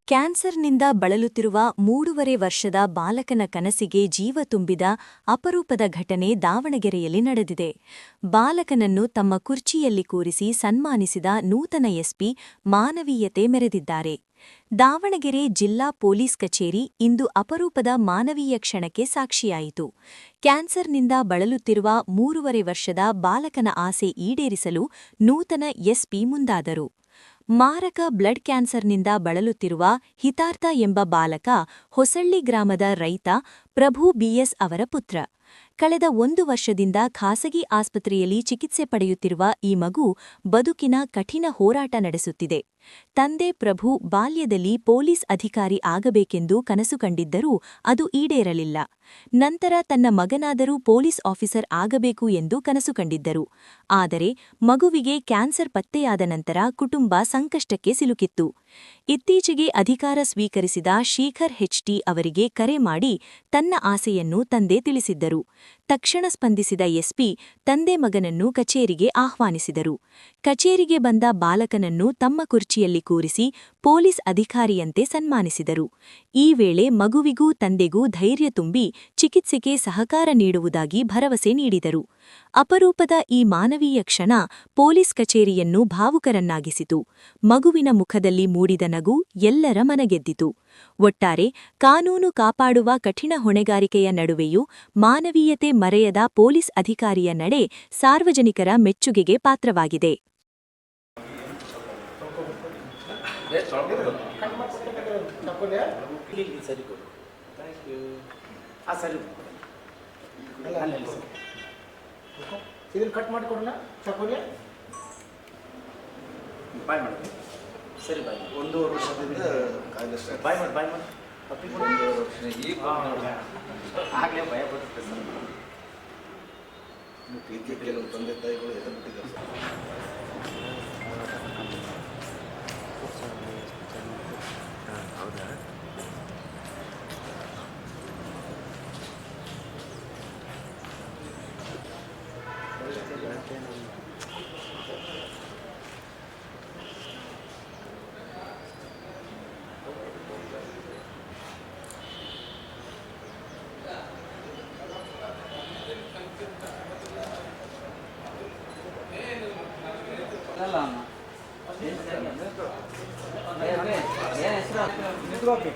ಕ್ಯಾನ್ಸರ್ನಿಂದ ಬಳಲುತ್ತಿರುವ 3.5 ವರ್ಷದ ಬಾಲಕನ ಕನಸಿಗೆ ಜೀವ ತುಂಬಿದ ಅಪರೂಪದ ಘಟನೆ ದಾವಣಗೆರೆಯಲ್ಲಿ ನಡೆದಿದೆ. ಬಾಲಕನನ್ನು ತಮ್ಮ ಕುರ್ಚಿಯಲ್ಲಿ ಕೂರಿಸಿ ಸನ್ಮಾನಿಸಿದ ನೂತನ ಎಸ್ಪಿ ಮಾನವೀಯತೆ ಮೆರೆದಿದ್ದಾರೆ. ದಾವಣಗೆರೆ ಜಿಲ್ಲಾ ಪೊಲೀಸ್ ಕಚೇರಿ ಇಂದು ಅಪರೂಪದ ಮಾನವೀಯ ಕ್ಷಣಕ್ಕೆ ಸಾಕ್ಷಿಯಾಯಿತು. ಕ್ಯಾನ್ಸರ್ನಿಂದ ಬಳಲುತ್ತಿರುವ 3.5 ವರ್ಷದ ಬಾಲಕನ ಆಸೆ ಈಡೇರಿಸಲು ನೂತನ ಎಸ್ಪಿ ಮುಂದಾದರು. ಮಾರಕ ಬ್ಲಡ್ ಕ್ಯಾನ್ಸರ್ನಿಂದ ಬಳಲುತ್ತಿರುವ ಹಿತಾರ್ಥ ಎಂಬ ಬಾಲಕ ಹೊಸಳ್ಳಿ ಗ್ರಾಮದ ರೈತ ಪ್ರಭು ಬಿಎಸ್ ಅವರ ಪುತ್ರ. ಕಳೆದ 1 ವರ್ಷದಿಂದ ಖಾಸಗಿ ಆಸ್ಪತ್ರೆಯಲ್ಲಿ ಚಿಕಿತ್ಸೆ ಪಡೆಯುತ್ತಿರುವ ಈ ಮಗು ಬದುಕಿನ ಕಠಿಣ ಹೋರಾಟ ನಡೆಸುತ್ತಿದೆ. ತಂದೆ ಪ್ರಭು ಬಾಲ್ಯದಲ್ಲಿ ಪೊಲೀಸ್ ಅಧಿಕಾರಿ ಆಗಬೇಕೆಂದು ಕನಸು ಕಂಡಿದ್ದರೂ ಅದು ಈಡೇರಲಿಲ್ಲ. ನಂತರ ತನ್ನ ಮಗನಾದರೂ ಪೊಲೀಸ್ ಆಫೀಸರ್ ಆಗಬೇಕು ಎಂದು ಕನಸು ಕಂಡಿದ್ದರು. ಆದರೆ ಮಗುವಿಗೆ ಕ್ಯಾನ್ಸರ್ ಪತ್ತೆಯಾದ ನಂತರ ಕುಟುಂಬ ಸಂಕಷ್ಟಕ್ಕೆ ಸಿಲುಕಿತ್ತು. ಇತ್ತೀಚೆಗೆ ಅಧಿಕಾರ ಸ್ವೀಕರಿಸಿದ ಶೇಖರ್ ಹೆಚ್ಟಿ ಅವರಿಗೆ ಕರೆ ಮಾಡಿ ತನ್ನ ಆಸೆಯನ್ನು ತಂದೆ ತಿಳಿಸಿದ್ದರು. ತಕ್ಷಣ ಸ್ಪಂದಿಸಿದ ಎಸ್ಪಿ ತಂದೆ ಮಗನನ್ನು ಕಚೇರಿಗೆ ಆಹ್ವಾನಿಸಿದರು. ಕಚೇರಿಗೆ ಬಂದ ಬಾಲಕನನ್ನು ತಮ್ಮ ಕುರ್ಚಿಯಲ್ಲಿ ಕೂರಿಸಿ ಪೊಲೀಸ್ ಅಧಿಕಾರಿಯಂತೆ ಸನ್ಮಾನಿಸಿದರು. ಈ ವೇಳೆ ಮಗುವಿಗೂ ತಂದೆಗೂ ಧೈರ್ಯ ತುಂಬಿ ಚಿಕಿತ್ಸೆಗೆ ಸಹಕಾರ ನೀಡುವುದಾಗಿ ಭರವಸೆ ನೀಡಿದರು. ಅಪರೂಪದ ಈ ಮಾನವೀಯ ಕ್ಷಣ ಪೊಲೀಸ್ ಕಚೇರಿಯನ್ನು ಭಾವುಕರನ್ನಾಗಿಸಿತು. ಮಗುವಿನ ಮುಖದಲ್ಲಿ ಮೂಡಿದ ನಗು ಎಲ್ಲರ ಮನಗೆದ್ದಿತು. ಒಟ್ಟಾರೆ ಕಾನೂನು ಕಾಪಾಡುವ ಕಠಿಣ ಹೊಣೆಗಾರಿಕೆಯ ನಡುವೆಯೂ ಮಾನವೀಯತೆ ಮರೆಯದ ಪೊಲೀಸ್ ಅಧಿಕಾರಿಯ ನಡೆ ಸಾರ್ವಜನಿಕರ ಮೆಚ್ಚುಗೆಗೆ ಪಾತ್ರವಾಗಿದೆ. ಇದನ್ನು ಕಟ್ ಮಾಡಿಕೊಡೋಣ ಚಾಕೋಲಿ ಬಾಯ್ ಮಾಡಿ ಸರಿ ಬಾಯ್ 1.5 ವರ್ಷದಿಂದ ಬಾಯ್ ಮಾಡಿ ಈಗ ಆಗಲೇ ಭಯ ಬರುತ್ತೆ ಸರ್. ಪ್ರೀತಿ ಕೆಲವು ತಂದೆ ತಾಯಿಗಳು ಎದುರುಬಿಟ್ಟಿದ್ದಾರೆ ಸರ್. ಹೌದಾ? ನೋಡಿ